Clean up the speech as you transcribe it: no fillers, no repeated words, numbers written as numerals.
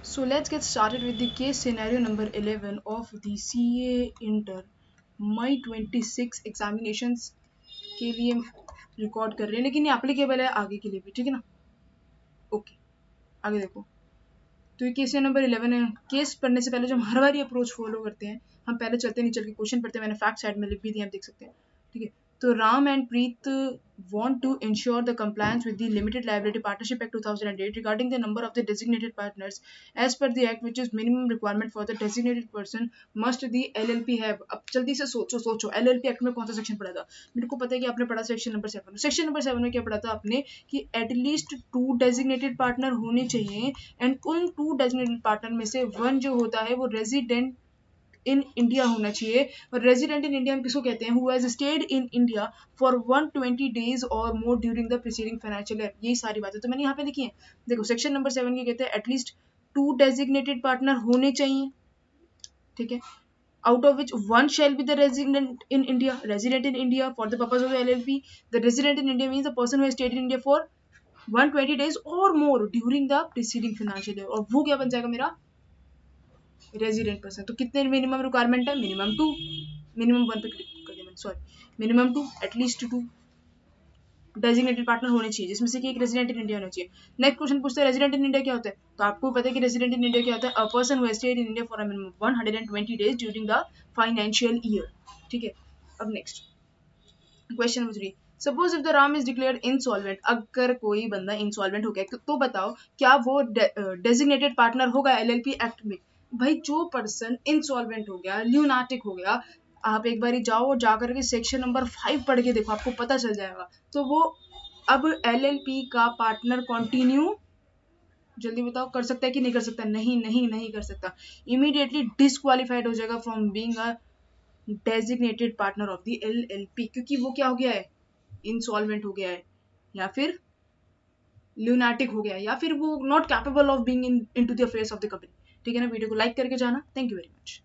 So let's get started with the case scenario number 11 of the CA Inter मई 26 examinations के लिए record कर रहे हैं, लेकिन ये एप्लीकेबल है आगे के लिए भी, ठीक है ना। ओके, आगे देखो। तो ये केस नंबर 11 है। केस पढ़ने से पहले जो हम हर बार ये अप्रोच फॉलो करते हैं, हम पहले चलते नहीं चल के क्वेश्चन पढ़ते हैं। मैंने फैक्ट साइड में लिख भी दिया, आप देख सकते हैं, ठीक है। तो Ram and Preet want to ensure the compliance with the Limited Liability Partnership Act 2008 regarding the number of the designated partners as per the act, which is minimum requirement for the designated person must the LLP have। अब जल्दी से सोचो LLP act में कौन सा section पढ़ा था। मेरे को पता है कि आपने पढ़ा सेक्शन नंबर 7। सेक्शन नंबर 7 में क्या पढ़ा था आपने कि एटलीस्ट 2 डेजिग्नेटेड पार्टनर होने चाहिए, एंड उन 2 डेजिग्नेटेड पार्टनर में से 1 जो होता है वो रेजिडेंट इन इंडिया होना चाहिए। और रेजिडेंट इन इंडिया हम किसको कहते हैं? Who has stayed in India for 120 days or more during the preceding financial year. यही सारी बातें तो मैंने यहाँ पे लिखी है। देखो सेक्शन नंबर 7 के कहते हैं एटलीस्ट 2 डेजिग्नेटेड पार्टनर होने चाहिए, ठीक है, out of which one shall be the resident in India, resident in India for the purpose of the LLP। The resident in India means the person who has stayed in India for 120 days or more during the preceding financial year। और वो क्या बन जाएगा मेरा? Resident person. तो कितने minimum requirement है? Minimum 2। Minimum 1 पे क्लिक कर दिया मैंने, sorry, minimum 2, at least 2 designated partner होने चाहिए, जिसमें से कि एक रेजिडेंट इन इंडिया होना चाहिए। नेक्स्ट क्वेश्चन पूछते हैं रेजिडेंट इन इंडिया क्या होता है। तो आपको पता है कि रेजिडेंट इन इंडिया क्या होता है? A person who has stayed in India for a minimum 120 days during the financial year, ठीक है। अब next question number 3। Suppose if the Ram is declared insolvent. अगर कोई बंदा इनसॉल्वेंट हो गया तो बताओ क्या वो डेजिग्नेटेड पार्टनर होगा एलएलपी एक्ट में? भाई जो पर्सन इंसॉल्वेंट हो गया, ल्यूनाटिक हो गया, आप एक बार जाओ और जाकर के सेक्शन नंबर 5 पढ़ के देखो, आपको पता चल जाएगा। तो वो अब एलएलपी का पार्टनर कंटिन्यू, जल्दी बताओ, कर सकता है कि नहीं कर सकता? नहीं कर सकता। इमीडिएटली डिस्क्वालिफाइड हो जाएगा from being a designated partner of the LLP, क्योंकि वो क्या हो गया है? इंसॉल्वेंट हो गया है, या फिर ल्यूनाटिक हो गया है, या फिर वो not capable of being into the affairs of the company, ठीक है ना। वीडियो को लाइक करके जाना। Thank you very much.